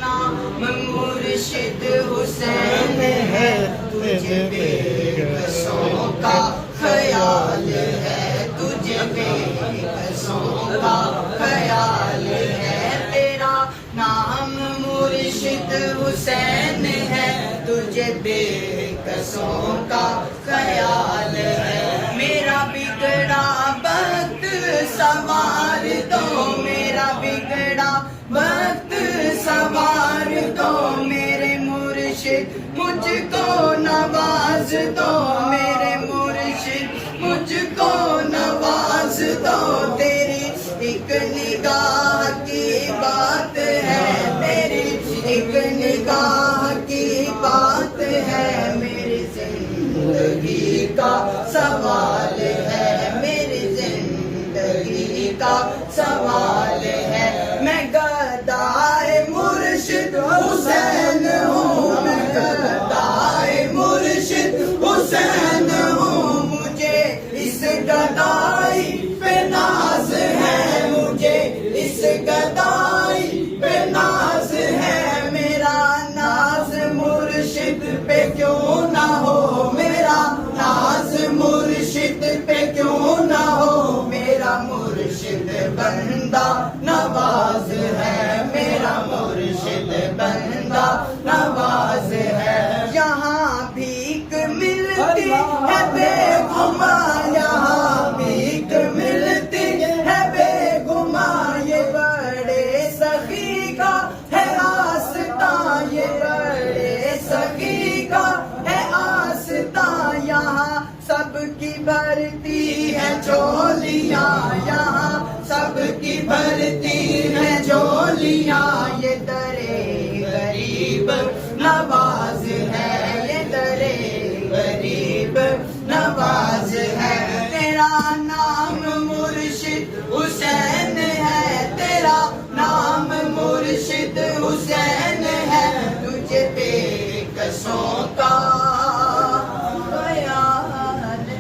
نام مرشد حسین ہے، تجھے بے کسوں کا خیال ہے، تجھے بے کسوں کا خیال ہے، تیرا نام مرشد حسین ہے، تجھے بے کسوں کا خیال ہے، میرا بگڑا وقت سنوار دو، میرا بگڑا وقت سنوار دو، میرے مرشد مجھ کو نواز دو، میرے مرشد مجھ کو نواز دو، تیری ایک نگاہ کی بات ہے، تیری ایک نگاہ کی بات ہے، میری زندگی کا سوال ہے، میری زندگی کا سوال ہے، میں گدائے مرشد حسین ہوں، میں گدائے مرشد حسین ہوں، مجھے اس گدائی پہ ناز ہے، مجھے اس گدائی پہ ناز ہے، میرا ناز مرشد پہ کیوں نہ ہو، میرا ناز مرشد پہ کیوں نہ ہو، میرا مرشد بندہ نواز ہے، میرا مرشد بندہ نواز ہے، یہاں بھیک ملتی ہے بے گماں، یہاں بھیک ملتی ہے بے گماں، یہ بڑے سخی کا ہے آستاں، یہ بڑے سخی کا ہے آستاں، یہاں سب کی بھرتی ہے جھولیاں، یہاں سب کی بھرتی ہے جھولیاں، یہ درے غریب نواز ہے، یہ درے غریب نواز ہے، تیرا نام مرشد حسین ہے، تیرا نام مرشد حسین ہے، تجھے بے کسوں کا خیال ہے۔